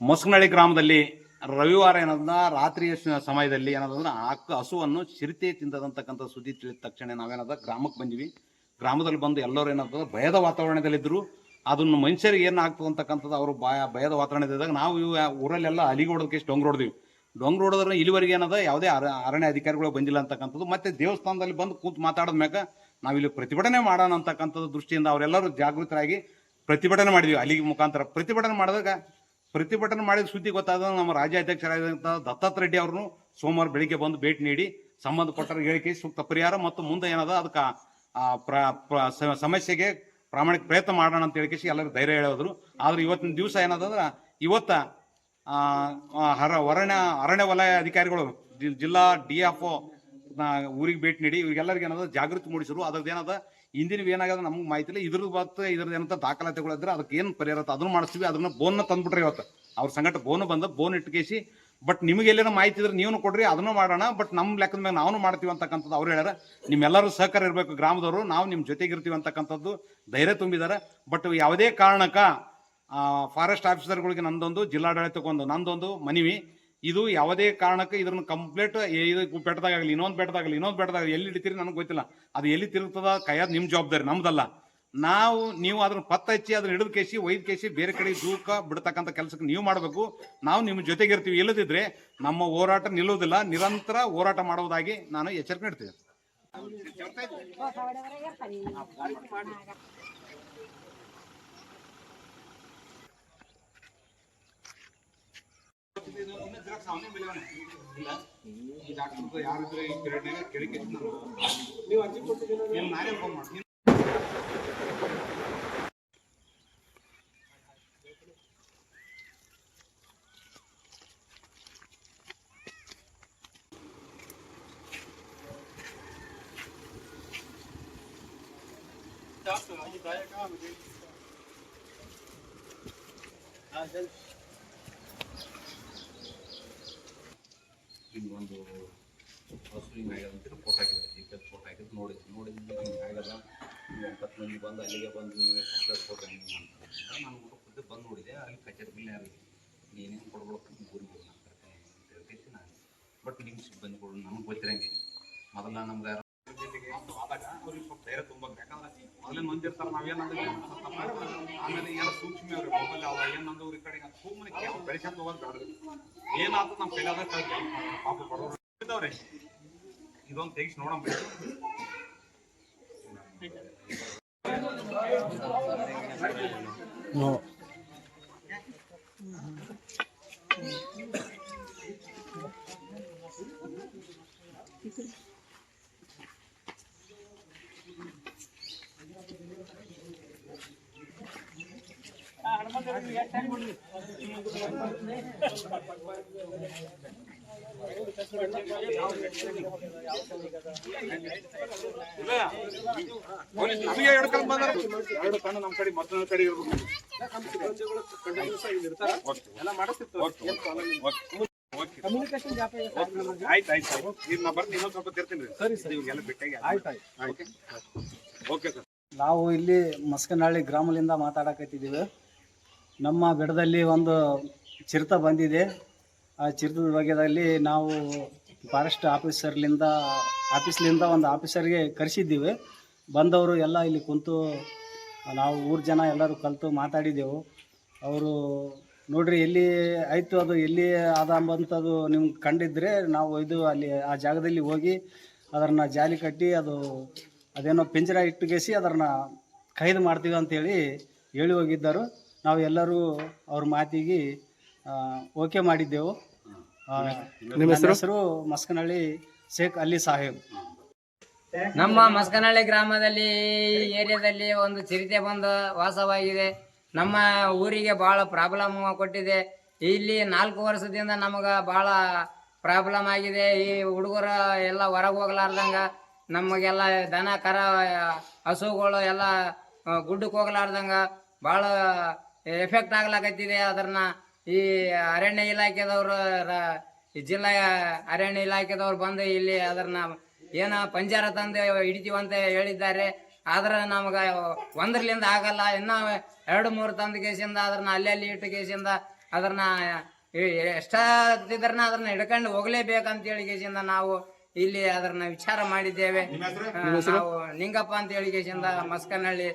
ಮೊಸಕನಹಳ್ಳಿ ಗ್ರಾಮದಲ್ಲಿ ರವಿವಾರ ಏನದ ರಾತ್ರಿಯ ಸಮಯದಲ್ಲಿ ಏನದಂದ್ರೆ ಹಸುವನ್ನು ಚಿರತೆ ತಿಂದದಂತಕ್ಕಂಥ ಸುದ್ದಿ ತಿಳಿದ ತಕ್ಷಣ ನಾವೇನದ ಗ್ರಾಮಕ್ಕೆ ಬಂದಿವಿ. ಗ್ರಾಮದಲ್ಲಿ ಬಂದು ಎಲ್ಲರೂ ಏನದ ಭಯದ ವಾತಾವರಣದಲ್ಲಿದ್ದರು. ಅದನ್ನು ಮನುಷ್ಯರಿಗೆ ಏನು ಆಗ್ತದೆ ಅಂತಕ್ಕಂಥದ್ದು ಅವರು ಭಯದ ವಾತಾವರಣದಿದ್ದಾಗ ನಾವು ಊರಲ್ಲೆಲ್ಲ ಅಲಿಗೆ ಹೊಡೆದಕ್ಕೆ ಡೊಂಗ್ರು ಹೊಡೆದಿವಿ. ಡೊಂಗ್ರು ಹೊಡೆದ್ರೆ ಇಲ್ಲಿವರೆಗೆ ಏನದ ಯಾವುದೇ ಅರಣ್ಯ ಅಧಿಕಾರಿಗಳು ಬಂದಿಲ್ಲ ಅಂತಕ್ಕಂಥದ್ದು. ಮತ್ತೆ ದೇವಸ್ಥಾನದಲ್ಲಿ ಬಂದು ಕೂತು ಮಾತಾಡಿದ ಮ್ಯಾಗ ನಾವಿಲ್ಲಿ ಪ್ರತಿಭಟನೆ ಮಾಡೋಣ ಅಂತಕ್ಕಂಥದ್ದು ದೃಷ್ಟಿಯಿಂದ ಅವರೆಲ್ಲರೂ ಜಾಗೃತರಾಗಿ ಪ್ರತಿಭಟನೆ ಮಾಡಿದ್ವಿ. ಅಲಿಗೆ ಮುಖಾಂತರ ಪ್ರತಿಭಟನೆ ಮಾಡಿದಾಗ ಪ್ರತಿಭಟನೆ ಮಾಡಿದ ಸುದ್ದಿ ಗೊತ್ತಾದ ನಮ್ಮ ರಾಜ್ಯಾಧ್ಯಕ್ಷರಾದಂಥ ದತ್ತಾತ್ರೇಯ ರೆಡ್ಡಿ ಅವ್ರನ್ನು ಸೋಮವಾರ ಬೆಳಿಗ್ಗೆ ಬಂದು ಭೇಟಿ ನೀಡಿ ಸಂಬಂಧಪಟ್ಟ ಹೇಳಿಕೆ ಸೂಕ್ತ ಪರಿಹಾರ ಮತ್ತು ಮುಂದೆ ಏನದ ಅದಕ್ಕೆ ಸಮಸ್ಯೆಗೆ ಪ್ರಾಮಾಣಿಕ ಪ್ರಯತ್ನ ಮಾಡೋಣ ಅಂತ ಹೇಳಿಕೆ ಎಲ್ಲರೂ ಧೈರ್ಯ ಹೇಳೋದ್ರು. ಆದ್ರೆ ಇವತ್ತಿನ ದಿವಸ ಏನದಂದ್ರೆ ಇವತ್ತ ಅರಣ್ಯ ವಲಯ ಅಧಿಕಾರಿಗಳು ಜಿಲ್ಲಾ DFO ಊರಿಗೆ ಭೇಟಿ ನೀಡಿ ಇವ್ರಿಗೆಲ್ಲರಿಗೆ ಏನದ ಜಾಗೃತಿ ಮೂಡಿಸಿರು. ಅದ್ರದ್ದು ಏನದ ಹಿಂದಿನ ಏನಾಗದ ನಮ್ಗೆ ಮಾಹಿತಿ ಇಲ್ಲ. ಇದ್ರದ್ದು ಏನಂತ ದಾಖಲಾತಿಗಳಿದ್ರೆ ಅದಕ್ಕೆ ಏನು ಪರಿಹಾರ ಅದನ್ನು ಮಾಡಿಸ್ತೀವಿ. ಅದನ್ನ ಬೋನ್ನ ತಂದ್ಬಿಟ್ರೆ ಇವತ್ತು ಅವ್ರ ಸಂಗಟ ಬೋನ್ ಇಟ್ಕೇಸಿ ಬಟ್ ನಿಮಗೆ ಎಲ್ಲೇನೋ ಮಾಹಿತಿ ಇದ್ರೆ ನೀವು ಕೊಡ್ರಿ ಅದನ್ನು ಮಾಡೋಣ. ಬಟ್ ನಮ್ಮ ಲೆಕ್ಕದ ಮೇಲೆ ನಾವು ಮಾಡ್ತೀವಿ ಅಂತಕ್ಕಂಥದ್ದು ಅವ್ರು ಹೇಳ್ಯಾರ. ನಿಮ್ಮೆಲ್ಲರೂ ಸಹಕಾರ ಇರಬೇಕು ಗ್ರಾಮದವರು, ನಾವು ನಿಮ್ಮ ಜೊತೆಗಿರ್ತೀವಿ ಅಂತಕ್ಕಂಥದ್ದು ಧೈರ್ಯ ತುಂಬಿದ್ದಾರೆ. ಬಟ್ ಯಾವುದೇ ಕಾರಣಕ್ಕ ಫಾರೆಸ್ಟ್ ಆಫೀಸರ್ಗಳಿಗೆ ನಂದೊಂದು ಜಿಲ್ಲಾಡಳಿತಕ್ಕೊಂದು ನಂದೊಂದು ಮನವಿ, ಇದು ಯಾವುದೇ ಕಾರಣಕ್ಕೆ ಇದನ್ನು ಕಂಪ್ಲೀಟ್ ಇದು ಬೆಟ್ಟದಾಗಲಿ ಇನ್ನೊಂದು ಬೆಟ್ಟದಾಗಲಿ ಎಲ್ಲಿ ಹಿಡಿತೀರಿ ನನಗೆ ಗೊತ್ತಿಲ್ಲ. ಅದು ಎಲ್ಲಿ ತಿರುಗ್ತದ ಕೈಯಾದ ನಿಮ್ಮ ಜವಾಬ್ದಾರಿ, ನಮ್ದಲ್ಲ. ನೀವು ಅದನ್ನ ಪತ್ತ ಹಚ್ಚಿ ಅದನ್ನ ಹಿಡಿದು ಕೇಸಿ ಒಯ್ದು ಕೇಸಿ ಬೇರೆ ಕಡೆ ದೂಕ ಬಿಡ್ತಕ್ಕಂಥ ಕೆಲಸಕ್ಕೆ ನೀವು ಮಾಡಬೇಕು. ನಾವು ನಿಮ್ಮ ಜೊತೆಗಿರ್ತೀವಿ. ಇಲ್ಲದಿದ್ರೆ ನಮ್ಮ ಹೋರಾಟ ನಿಲ್ಲುವುದಿಲ್ಲ, ನಿರಂತರ ಹೋರಾಟ ಮಾಡುವುದಾಗಿ ನಾನು ಎಚ್ಚರಿಕೆ ನೀಡ್ತೇನೆ. ನಾನೇ ಫೋನ್ ಮಾಡ್ತೀನಿ. ಹಿಂಗೊಂದು ಹಸು ಹಿಂಗಾಗ್ಯದಂತ ಫೋಟೋ ಹಾಕಿದ್ರೆ GPS ಫೋಟೋ ಹಾಕಿದ್ದು ನೋಡಿದ್ದು ಹಿಂಗಾಗ್ಯದ. 20 ಮಂದಿ ಬಂದು ಅಲ್ಲಿಗೆ ಬಂದು ನೀವೇ ಕಂಪ್ಲೇಂಟ್ ಕೊಡ್ರಿ ಅಂತ ನಾನು ಖುದ್ದು ಬಂದು ನೋಡಿದೆ. ಅಲ್ಲಿ ಕಚೇರಿ ಬಿಲ್ ಯಾರು ನೀನೇನು ಕೊಡ್ಬೇಕು ಊರಿಗೆ ಹೋಗಿ ಅಂತ ಹೇಳ್ತೀನಿ ನಾನು. ಬಟ್ ನಿಮ್ಮ ಸಿಬ್ಬಂದಿ ಕೊಡು ನಮ್ಗೆ ಗೊತ್ತಿರಂಗೆ ಮೊದಲ ನಮ್ಗೆ ಆದಾಗ ಅವ್ರಿಗೆ ಸ್ವಲ್ಪ ಧೈರ್ಯ ತುಂಬಬೇಕು. ಯಾಕಂದ್ರೆ ಮೊದಲೇ ಮಂದಿರ್ತಾರೆ ನಾವೇನಂದ್ರೆ ಆಮೇಲೆ ಎಲ್ಲ ಸೂಕ್ಷ್ಮ ಅವ್ರಿ ಮೊಬೈಲ್ ಅವ ಏನಂದವ್ರ ಈ ಕಡೆ ಸುಮ್ಮನೆ ಬೆಳೆಸಂತ ಹೋಗೋದು ಬೇಡ್ರಿ. ಏನಾದ್ರು ನಮ್ಮ ಕೈಲಾದ ಪಾಪ ಬಡವರು ಇದ್ದವ್ರಿ ಇದೊಂದು ತೆಗಿಸಿ ನೋಡೋಣ. ನಮಗೆ ಹೇಳ್ಕೊಂಡ್ ಬಂದಾರ ಎರಡು ಕಣ್ಣು ನಮ್ಮ ಕಡೆ ಮತ್ತೊಂದು ಕಡೆ ಎಲ್ಲ ಮಾಡಿಸ್ತಿತ್ತು. ಆಯ್ತು ನಾ ಬರ್ತೀನಿ, ಇನ್ನೊಂದು ಸ್ವಲ್ಪ ತಿರ್ತೀನಿ. ಸರಿ ಸರ್, ಇವಾಗೆಲ್ಲ ಬಿಟ್ಟಾಗಿ ಆಯ್ತು. Okay sir. ನಾವು ಇಲ್ಲಿ ಮೊಸಕನಹಳ್ಳಿ ಗ್ರಾಮದಿಂದ ಮಾತಾಡಕತ್ತಿದ್ದೀವಿ. ನಮ್ಮ ಬೆಟ್ಟದಲ್ಲಿ ಒಂದು ಚಿರತೆ ಬಂದಿದೆ. ಆ ಚಿರತದ ಬಗ್ಗೆದಲ್ಲಿ ನಾವು ಫಾರೆಸ್ಟ್ ಆಫೀಸ್ಲಿಂದ ಒಂದು ಆಫೀಸರ್ಗೆ ಕರೆಸಿದ್ದೀವಿ. ಬಂದವರು ಎಲ್ಲ ಇಲ್ಲಿ ಕುಂತು ನಾವು ಊರು ಜನ ಎಲ್ಲರೂ ಕಲಿತು ಮಾತಾಡಿದೆವು. ಅವರು ನೋಡ್ರಿ ಎಲ್ಲಿ ಆಯಿತು ಅದು ಎಲ್ಲಿ ಅದ ಅಂಬಂಥದ್ದು ನಿಮ್ಗೆ ಕಂಡಿದ್ರೆ ನಾವು ಇದು ಅಲ್ಲಿ ಆ ಜಾಗದಲ್ಲಿ ಹೋಗಿ ಅದನ್ನು ಜಾಲಿ ಕಟ್ಟಿ ಅದೇನೋ ಪಿಂಜರ ಇಟ್ಟುಗೆಸಿ ಅದನ್ನು ಖೈದು ಮಾಡ್ತೀವಿ ಅಂತೇಳಿ ಹೇಳಿ ಹೋಗಿದ್ದರು. ನಾವು ಎಲ್ಲರೂ ಅವ್ರ ಮಾತಿಗೆ ಓಕೆ ಮಾಡಿದ್ದೆವು. ನಿಮ್ಮ ಹೆಸರು ಮೊಸಕನಹಳ್ಳಿ ಶೇಖ್ ಅಲಿ ಸಾಹೇಬ್. ನಮ್ಮ ಮೊಸಕನಹಳ್ಳಿ ಗ್ರಾಮದಲ್ಲಿ ಏರಿಯಾದಲ್ಲಿ ಒಂದು ಚಿರತೆ ಬಂದು ವಾಸವಾಗಿದೆ. ನಮ್ಮ ಊರಿಗೆ ಭಾಳ ಪ್ರಾಬ್ಲಮ್ ಕೊಟ್ಟಿದೆ. ಇಲ್ಲಿ 4 ವರ್ಷದಿಂದ ನಮಗೆ ಭಾಳ ಪ್ರಾಬ್ಲಮ್ ಆಗಿದೆ. ಈ ಹುಡುಗರು ಎಲ್ಲ ಹೊರಗೆ ಹೋಗ್ಲಾರ್ದಂಗ ನಮಗೆಲ್ಲ ದನ ಕರ ಹಸುಗಳು ಎಲ್ಲ ಗುಡ್ಡಕ್ಕೆ ಹೋಗ್ಲಾರ್ದಂಗ ಭಾಳ ಎಫೆಕ್ಟ್ ಆಗ್ಲಾಕತ್ತಿದೆ. ಅದನ್ನ ಈ ಅರಣ್ಯ ಇಲಾಖೆದವರು ಜಿಲ್ಲಾ ಅರಣ್ಯ ಇಲಾಖೆದವ್ರು ಬಂದು ಇಲ್ಲಿ ಅದನ್ನ ಏನೋ ಪಂಜರ ತಂದು ಹಿಡಿತೀವಂತ ಹೇಳಿದ್ದಾರೆ. ಆದ್ರೆ ನಮಗೆ ಒಂದರಿಂದ ಆಗಲ್ಲ. ಇನ್ನೂ 2-3 ತಂದು ಕೇಸಿಂದ ಅದನ್ನ ಅಲ್ಲಿ ಇಟ್ಟು ಕೇಸಿಂದ ಅದನ್ನ ಎಷ್ಟಾದ್ರನ್ನ ಅದನ್ನ ಹಿಡ್ಕೊಂಡು ಹೋಗ್ಲೇಬೇಕಂತ ಹೇಳಿ ಕೇಸಿಂದ ನಾವು ಇಲ್ಲಿ ಅದನ್ನ ವಿಚಾರ ಮಾಡಿದ್ದೇವೆ. ನಾವು ನಿಂಗಪ್ಪ ಅಂತ ಹೇಳಿ ಕೇಸಿಂದ ಮಸ್ಕನಹಳ್ಳಿ